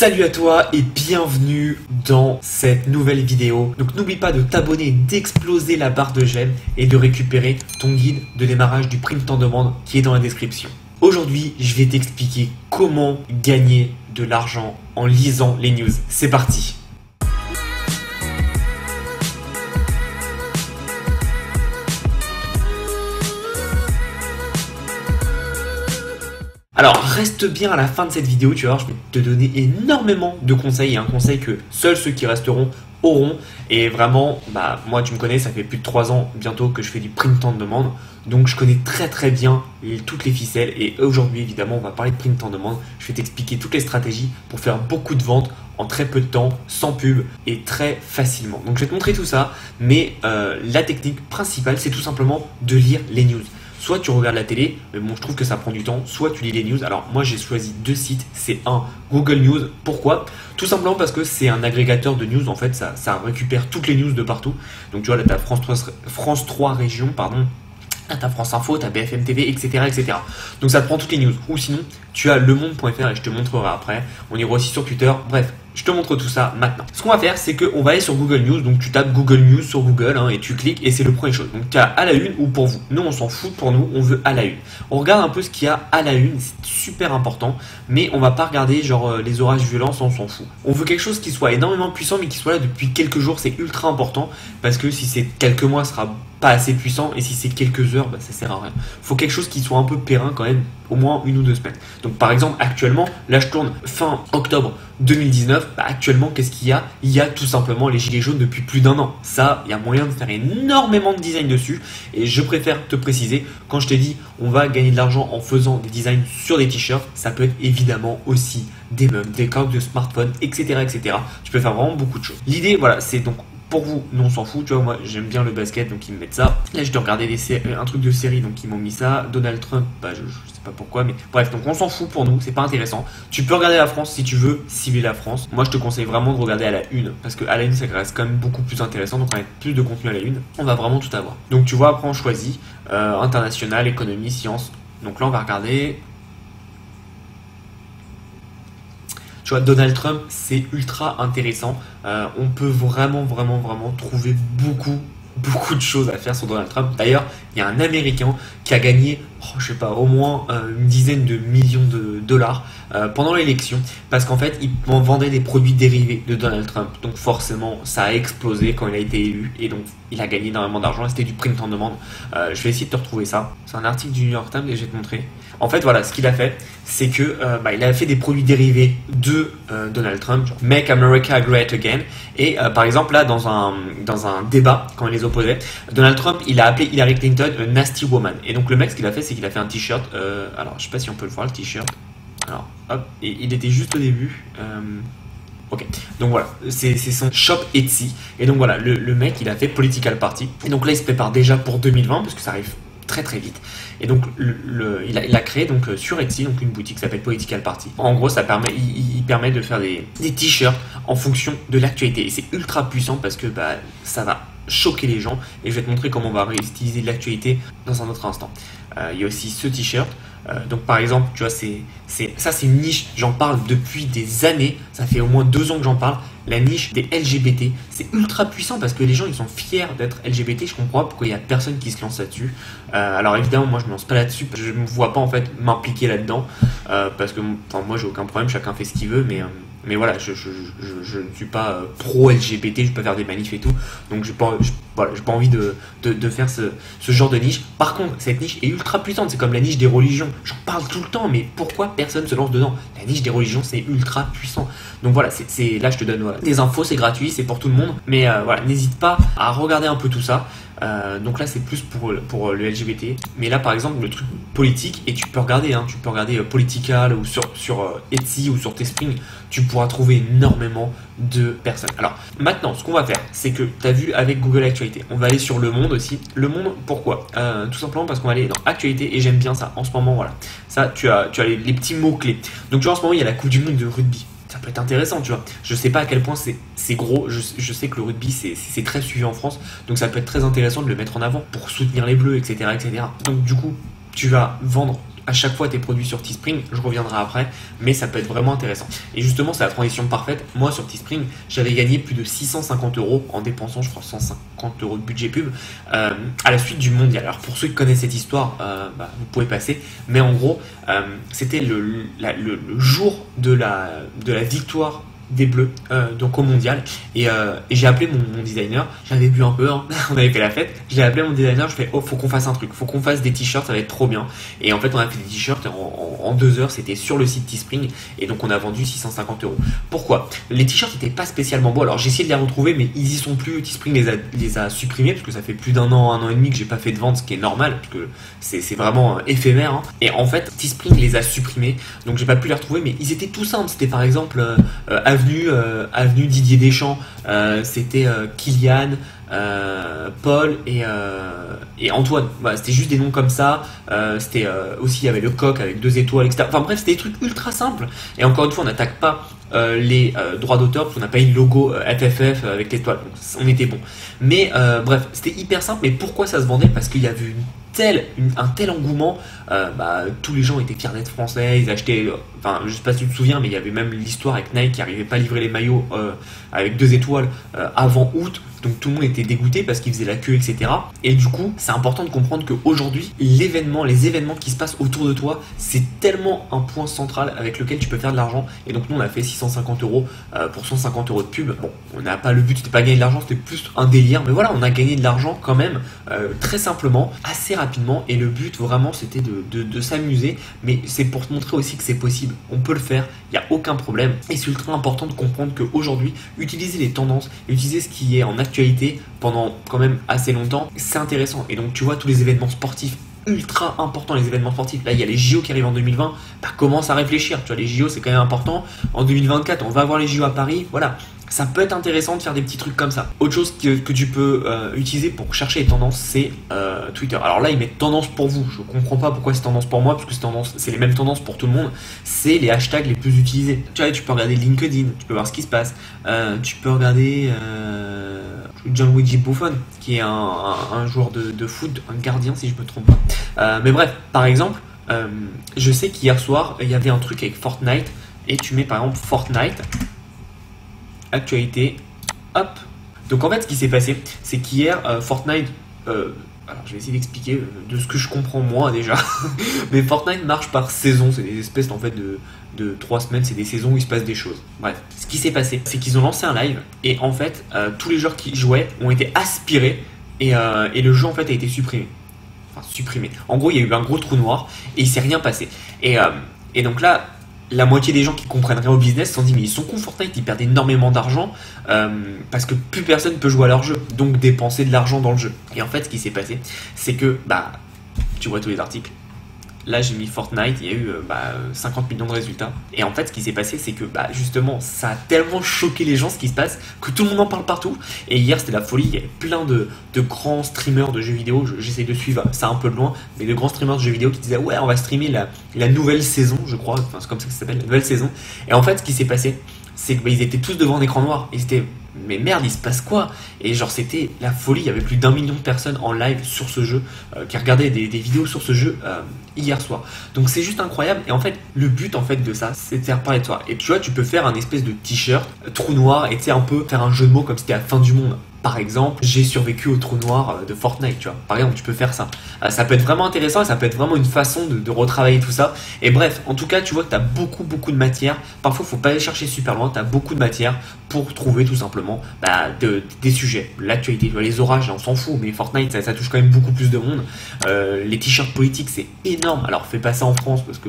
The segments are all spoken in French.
Salut à toi et bienvenue dans cette nouvelle vidéo. Donc n'oublie pas de t'abonner, d'exploser la barre de j'aime et de récupérer ton guide de démarrage du print en demande qui est dans la description. Aujourd'hui, je vais t'expliquer comment gagner de l'argent en lisant les news. C'est parti! Alors reste bien à la fin de cette vidéo, tu vas voir, je vais te donner énormément de conseils et un conseil que seuls ceux qui resteront auront. Et vraiment, moi tu me connais, ça fait plus de 3 ans bientôt que je fais du print en demande. Donc je connais très bien toutes les ficelles et aujourd'hui évidemment on va parler de print en demande. Je vais t'expliquer toutes les stratégies pour faire beaucoup de ventes en très peu de temps, sans pub et très facilement. Donc je vais te montrer tout ça, mais la technique principale c'est tout simplement de lire les news. Soit tu regardes la télé, mais bon, je trouve que ça prend du temps, soit tu lis les news. Alors moi j'ai choisi 2 sites, c'est un Google News. Pourquoi? Tout simplement parce que c'est un agrégateur de news, en fait ça récupère toutes les news de partout. Donc tu vois là tu as France 3 régions, pardon. Là, t'as France Info, t'as BFM TV, etc. Donc ça te prend toutes les news. Ou sinon, tu as lemonde.fr et je te montrerai après. On ira aussi sur Twitter. Bref, je te montre tout ça maintenant. Ce qu'on va faire, c'est qu'on va aller sur Google News. Donc tu tapes Google News sur Google et tu cliques et c'est le premier chose. Donc tu as à la une ou pour vous. Nous, on s'en fout, pour nous, on veut à la une. On regarde un peu ce qu'il y a à la une, c'est super important. Mais on va pas regarder genre les orages violents, on s'en fout. On veut quelque chose qui soit énormément puissant mais qui soit là depuis quelques jours. C'est ultra important parce que si c'est quelques mois, ce sera pas assez puissant et si c'est quelques heures, ça sert à rien. Faut quelque chose qui soit un peu périn quand même, au moins 1 ou 2 semaines. Donc par exemple actuellement, là je tourne fin octobre 2019, actuellement qu'est-ce qu'il y a? Il y a tout simplement les gilets jaunes depuis plus d'1 an. Ça, il y a moyen de faire énormément de design dessus et je préfère te préciser, quand je t'ai dit on va gagner de l'argent en faisant des designs sur des t-shirts, ça peut être évidemment aussi des meubles, des coques de smartphone, etc. Tu peux faire vraiment beaucoup de choses. L'idée, voilà, c'est donc pour vous, nous on s'en fout, tu vois, moi j'aime bien le basket donc ils me mettent ça. Là je dois regarder un truc de série donc ils m'ont mis ça. Donald Trump, je sais pas pourquoi, mais bref, donc on s'en fout pour nous, c'est pas intéressant. Tu peux regarder la France si tu veux cibler la France. Moi je te conseille vraiment de regarder à la une parce que à la une ça reste quand même beaucoup plus intéressant, donc on va mettre plus de contenu à la une, on va vraiment tout avoir. Donc tu vois, après on choisit international, économie, sciences. Donc là on va regarder. Tu vois, Donald Trump, c'est ultra intéressant. On peut vraiment trouver beaucoup de choses à faire sur Donald Trump. D'ailleurs, il y a un Américain qui a gagné, je sais pas, au moins une dizaine de millions de dollars pendant l'élection parce qu'en fait, il vendait des produits dérivés de Donald Trump. Donc forcément, ça a explosé quand il a été élu et donc il a gagné énormément d'argent. C'était du print en demande. Je vais essayer de te retrouver ça. C'est un article du New York Times et je vais te montrer. En fait, voilà, ce qu'il a fait, c'est que il a fait des produits dérivés de Donald Trump, genre Make America Great Again. Et par exemple, là, dans un débat, quand il les opposait, Donald Trump, il a appelé Hillary Clinton a nasty woman. Et donc le mec, ce qu'il a fait, c'est qu'il a fait un t-shirt. Alors, je sais pas si on peut le voir, le t-shirt. Alors, hop, et il était juste au début. Ok, donc voilà, c'est son shop Etsy. Et donc voilà, le mec, il a fait Political Party. Et donc là, il se prépare déjà pour 2020, parce que ça arrive très vite. Et donc il a créé donc sur Etsy donc une boutique qui s'appelle Political Party. En gros, il permet de faire des t-shirts en fonction de l'actualité. Et c'est ultra puissant parce que ça va choquer les gens. Et je vais te montrer comment on va réutiliser l'actualité dans un autre instant. Il y a aussi ce t-shirt. Donc par exemple, tu vois, c'est une niche, j'en parle depuis des années, ça fait au moins 2 ans que j'en parle, la niche des LGBT, c'est ultra puissant parce que les gens ils sont fiers d'être LGBT, je comprends pas pourquoi il y a personne qui se lance là-dessus. Alors évidemment moi je me lance pas là-dessus, je me vois pas en fait m'impliquer là-dedans, parce que moi j'ai aucun problème, chacun fait ce qu'il veut, mais voilà, je ne suis pas pro-LGBT, je peux faire des manifs et tout, donc j'ai pas envie de faire ce genre de niche. Par contre, cette niche est ultra puissante, c'est comme la niche des religions, j'en parle tout le temps, mais pourquoi personne se lance dedans? La niche des religions, c'est ultra puissant. Donc voilà, là je te donne des infos, c'est gratuit, c'est pour tout le monde, mais voilà, n'hésite pas à regarder un peu tout ça. Donc là c'est plus pour le LGBT, mais là par exemple le truc politique, et tu peux regarder Political ou sur Etsy ou sur Teespring, tu pourras trouver énormément de personnes. Alors maintenant ce qu'on va faire, c'est que tu as vu avec Google Actualité, on va aller sur Le Monde aussi. Le Monde, pourquoi? Tout simplement parce qu'on va aller dans Actualité et j'aime bien ça en ce moment. Voilà, ça tu as les petits mots clés. Donc tu vois en ce moment il y a la Coupe du Monde de rugby. Ça peut être intéressant, tu vois. Je sais pas à quel point c'est gros. Je sais que le rugby c'est très suivi en France, donc ça peut être très intéressant de le mettre en avant pour soutenir les Bleus, etc. Donc du coup, tu vas vendre à chaque fois tes produits sur Teespring, je reviendrai après, mais ça peut être vraiment intéressant. Et justement, c'est la transition parfaite. Moi, sur Teespring, j'avais gagné plus de 650 euros en dépensant, je crois, 150 euros de budget pub à la suite du mondial. Alors, pour ceux qui connaissent cette histoire, vous pouvez passer, mais en gros, c'était le jour de la victoire des Bleus donc au mondial et j'ai appelé mon designer, j'avais bu un peu hein, on avait fait la fête, j'ai appelé mon designer, je fais oh faut qu'on fasse un truc, faut qu'on fasse des t-shirts, ça va être trop bien. Et en fait on a fait des t-shirts en 2 heures, c'était sur le site Teespring et donc on a vendu 650 euros. Pourquoi? Les t-shirts n'étaient pas spécialement beaux, alors j'ai essayé de les retrouver mais ils y sont plus, Teespring les a supprimés parce que ça fait plus d'un an et demi que j'ai pas fait de vente, ce qui est normal parce que c'est vraiment éphémère hein. Et en fait Teespring les a supprimés donc j'ai pas pu les retrouver, mais ils étaient tout simples, c'était par exemple Avenue Didier Deschamps, c'était Kylian, Paul et Antoine. Voilà, c'était juste des noms comme ça. C'était aussi il y avait le coq avec 2 étoiles, etc. Enfin bref, c'était des trucs ultra simples. Et encore une fois, on n'attaque pas les droits d'auteur parce qu'on n'a pas eu le logo FFF avec l'étoile. Donc on était bon. Mais bref, c'était hyper simple. Mais pourquoi ça se vendait? Parce qu'il y avait un tel engouement, tous les gens étaient fiers d'être français, ils achetaient, je sais pas si tu te souviens, mais il y avait même l'histoire avec Nike qui n'arrivait pas à livrer les maillots avec 2 étoiles avant août, donc tout le monde était dégoûté parce qu'ils faisaient la queue, etc. Et du coup, c'est important de comprendre qu'aujourd'hui, les événements qui se passent autour de toi, c'est tellement un point central avec lequel tu peux faire de l'argent. Et donc nous, on a fait 650 euros pour 150 euros de pub. Bon, on n'a pas le but, c'était pas gagner de l'argent, c'était plus un délire, mais voilà, on a gagné de l'argent quand même, très simplement, assez rapidement, et le but vraiment c'était de s'amuser, mais c'est pour te montrer aussi que c'est possible, on peut le faire, il n'y a aucun problème, et c'est ultra important de comprendre qu'aujourd'hui, utiliser les tendances, utiliser ce qui est en actualité pendant quand même assez longtemps, c'est intéressant. Et donc tu vois tous les événements sportifs ultra importants, les événements sportifs, là il y a les JO qui arrivent en 2020, commence à réfléchir, tu vois, les JO c'est quand même important, en 2024 on va avoir les JO à Paris, voilà. Ça peut être intéressant de faire des petits trucs comme ça. Autre chose que tu peux utiliser pour chercher les tendances, c'est Twitter. Alors là, ils mettent tendance pour vous. Je comprends pas pourquoi c'est tendance pour moi, parce que c'est les mêmes tendances pour tout le monde. C'est les hashtags les plus utilisés. Tu vois, tu peux regarder LinkedIn, tu peux voir ce qui se passe. Tu peux regarder Gianluigi Buffon, qui est un joueur de foot, un gardien si je me trompe pas. Mais bref, par exemple, je sais qu'hier soir, il y avait un truc avec Fortnite, et tu mets par exemple Fortnite, actualité, hop. Donc en fait ce qui s'est passé, c'est qu'hier Fortnite, alors je vais essayer d'expliquer de ce que je comprends moi déjà, mais Fortnite marche par saison, c'est des espèces en fait de 3 semaines, c'est des saisons où il se passe des choses. Bref, ce qui s'est passé, c'est qu'ils ont lancé un live et en fait tous les joueurs qui jouaient ont été aspirés et le jeu en fait a été supprimé. Enfin supprimé. En gros il y a eu un gros trou noir et il s'est rien passé. Et donc là, la moitié des gens qui comprennent rien au business se sont dit mais ils sont cons, Fortnite, ils perdent énormément d'argent parce que plus personne peut jouer à leur jeu, donc dépenser de l'argent dans le jeu. Et en fait ce qui s'est passé, c'est que tu vois tous les articles. Là j'ai mis Fortnite, il y a eu 50 millions de résultats. Et en fait ce qui s'est passé, c'est que justement ça a tellement choqué les gens ce qui se passe que tout le monde en parle partout. Et hier c'était la folie, il y avait plein de grands streamers de jeux vidéo, j'essaie de suivre ça un peu de loin, mais de grands streamers de jeux vidéo qui disaient ouais on va streamer la nouvelle saison, je crois, enfin c'est comme ça que ça s'appelle, la nouvelle saison. Et en fait ce qui s'est passé, c'est qu'ils étaient tous devant un écran noir, ils étaient mais merde, il se passe quoi? Et genre c'était la folie, il y avait plus d'1 million de personnes en live sur ce jeu qui regardaient des vidéos sur ce jeu hier soir. Donc c'est juste incroyable. Et en fait le but en fait de ça, c'est de faire parler de toi. Et tu vois, tu peux faire un espèce de t-shirt trou noir et tu sais un peu faire un jeu de mots comme si c'était la fin du monde. Par exemple, j'ai survécu au trou noir de Fortnite, tu vois. Par exemple, tu peux faire ça. Ça peut être vraiment intéressant et ça peut être vraiment une façon de retravailler tout ça. Et bref, en tout cas, tu vois que tu as beaucoup de matière. Parfois, il faut pas aller chercher super loin. Tu as beaucoup de matière pour trouver tout simplement des sujets. L'actualité, tu vois, les orages, on s'en fout, mais Fortnite, ça touche quand même beaucoup plus de monde. Les t-shirts politiques, c'est énorme. Alors, fais pas ça en France parce que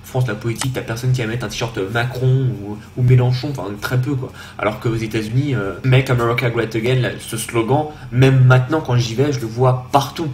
France, la politique, t'as personne qui va mettre un t-shirt Macron ou Mélenchon, enfin très peu quoi. Alors qu'aux États-Unis, Make America Great Again, ce slogan, même maintenant quand j'y vais, je le vois partout.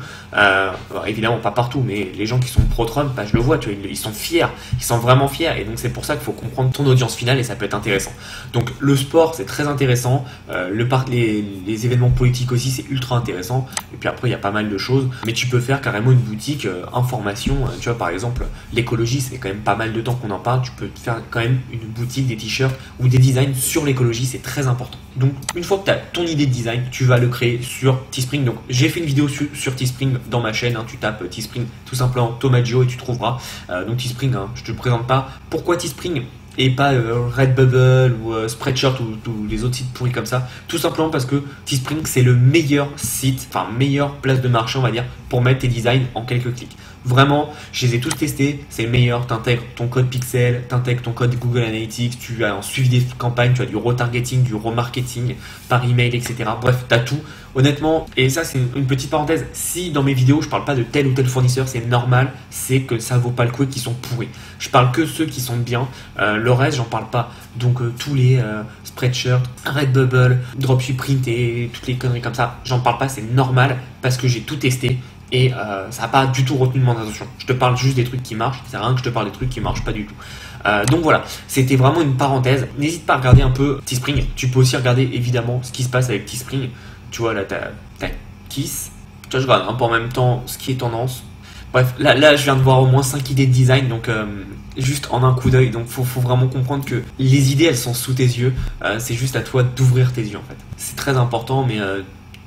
Évidemment pas partout, mais les gens qui sont pro-Trump, je le vois, tu vois, ils sont fiers, ils sont vraiment fiers, et donc c'est pour ça qu'il faut comprendre ton audience finale et ça peut être intéressant. Donc le sport sport, c'est très intéressant. Les événements politiques aussi, c'est ultra intéressant. Et puis après, il y a pas mal de choses. Mais tu peux faire carrément une boutique information. Tu vois, par exemple, l'écologie, c'est quand même pas mal de temps qu'on en parle. Tu peux te faire quand même une boutique, des t-shirts ou des designs sur l'écologie. C'est très important. Donc, une fois que tu as ton idée de design, tu vas le créer sur Teespring. Donc, j'ai fait une vidéo sur Teespring dans ma chaîne. Tu tapes Teespring, tout simplement Thomas Gio, et tu trouveras. Donc, Teespring, je te présente pas. Pourquoi Teespring et pas Redbubble ou Spreadshirt ou les autres sites pourris comme ça? Tout simplement parce que Teespring, c'est le meilleur site, enfin meilleure place de marché, on va dire, pour mettre tes designs en quelques clics. Vraiment, je les ai tous testés, c'est le meilleur. Tu intègres ton code Pixel, tu intègres ton code Google Analytics, tu as un suivi des campagnes, tu as du retargeting, du remarketing par email, etc. Bref, tu as tout. Honnêtement, et ça c'est une petite parenthèse, si dans mes vidéos je parle pas de tel ou tel fournisseur, c'est normal, c'est que ça vaut pas le coup et qu'ils sont pourris. Je parle que ceux qui sont bien, le reste j'en parle pas. Donc tous les Spreadshirt, Redbubble, Dropshiprint et toutes les conneries comme ça, j'en parle pas, c'est normal parce que j'ai tout testé. Et ça n'a pas du tout retenu mon attention. Je te parle juste des trucs qui marchent, c'est rien que je te parle des trucs qui marchent pas du tout. Donc voilà, c'était vraiment une parenthèse. N'hésite pas à regarder un peu Teespring. Tu peux aussi regarder évidemment ce qui se passe avec Teespring. Tu vois là, t'as Kiss. Tu vois, je regarde un peu en même temps ce qui est tendance. Bref, là je viens de voir au moins 5 idées de design, donc juste en un coup d'œil. Donc faut vraiment comprendre que les idées elles sont sous tes yeux. C'est juste à toi d'ouvrir tes yeux en fait. C'est très important, mais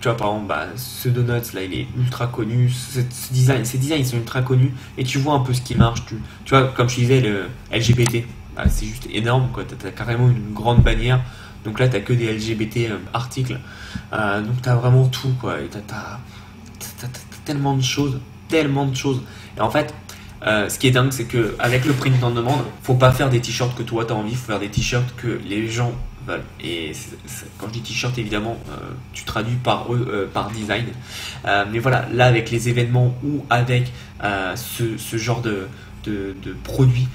tu vois, par exemple, ce Donuts là, il est ultra connu. Ces designs ils sont ultra connus. Et tu vois un peu ce qui marche. Tu vois, comme je disais, le LGBT, c'est juste énorme, quoi. T'as carrément une grande bannière. Donc là, t'as que des LGBT articles. Donc t'as vraiment tout, quoi. Et t'as tellement de choses. Tellement de choses. Et en fait, ce qui est dingue, c'est qu'avec le print on demand, faut pas faire des t-shirts que toi t'as envie, faut faire des t-shirts que les gens veulent. Et quand je dis t-shirt, évidemment, tu traduis par eux, par design. Mais voilà, là avec les événements ou avec ce genre de produits,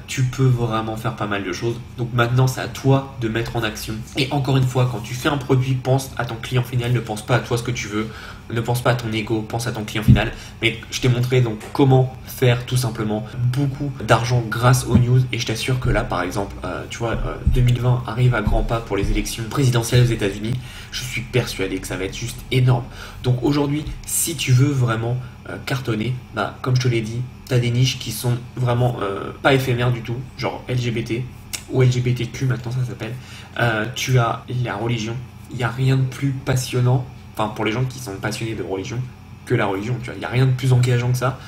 tu peux vraiment faire pas mal de choses. Donc maintenant, c'est à toi de mettre en action. Et encore une fois, quand tu fais un produit, pense à ton client final, ne pense pas à toi ce que tu veux, ne pense pas à ton ego, pense à ton client final. Mais je t'ai montré donc comment faire tout simplement beaucoup d'argent grâce aux news. Et je t'assure que là, par exemple, tu vois, 2020 arrive à grands pas pour les élections présidentielles aux États-Unis. Je suis persuadé que ça va être juste énorme. Donc aujourd'hui, si tu veux vraiment cartonner, comme je te l'ai dit, tu as des niches qui sont vraiment pas éphémères du tout, genre LGBT ou LGBTQ maintenant ça s'appelle. Tu as la religion, il n'y a rien de plus passionnant, enfin pour les gens qui sont passionnés de religion, que la religion, tu vois, il n'y a rien de plus engageant que ça.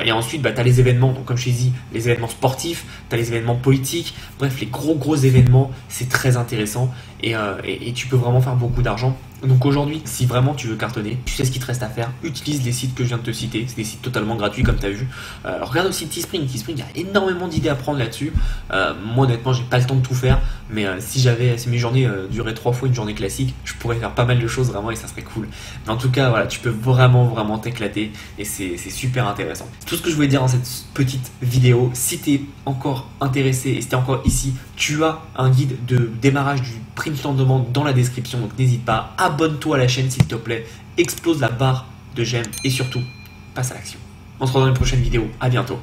Et ensuite, tu as les événements, donc comme je t'ai dit, les événements sportifs, tu as les événements politiques, bref, les gros événements, c'est très intéressant et tu peux vraiment faire beaucoup d'argent. Donc aujourd'hui, si vraiment tu veux cartonner, tu sais ce qu'il te reste à faire, utilise les sites que je viens de te citer, c'est des sites totalement gratuits comme tu as vu. Regarde aussi Teespring, il y a énormément d'idées à prendre là-dessus. Moi honnêtement, j'ai pas le temps de tout faire, mais si mes journées duraient 3 fois une journée classique, je pourrais faire pas mal de choses vraiment et ça serait cool. Mais en tout cas, voilà, tu peux vraiment t'éclater et c'est super intéressant. C'est tout ce que je voulais dire dans cette petite vidéo. Si tu es encore intéressé et si tu es encore ici, tu as un guide de démarrage du print on demand dans la description, donc n'hésite pas, abonne-toi à la chaîne s'il te plaît, explose la barre de j'aime et surtout, passe à l'action. On se retrouve dans une prochaine vidéo, à bientôt.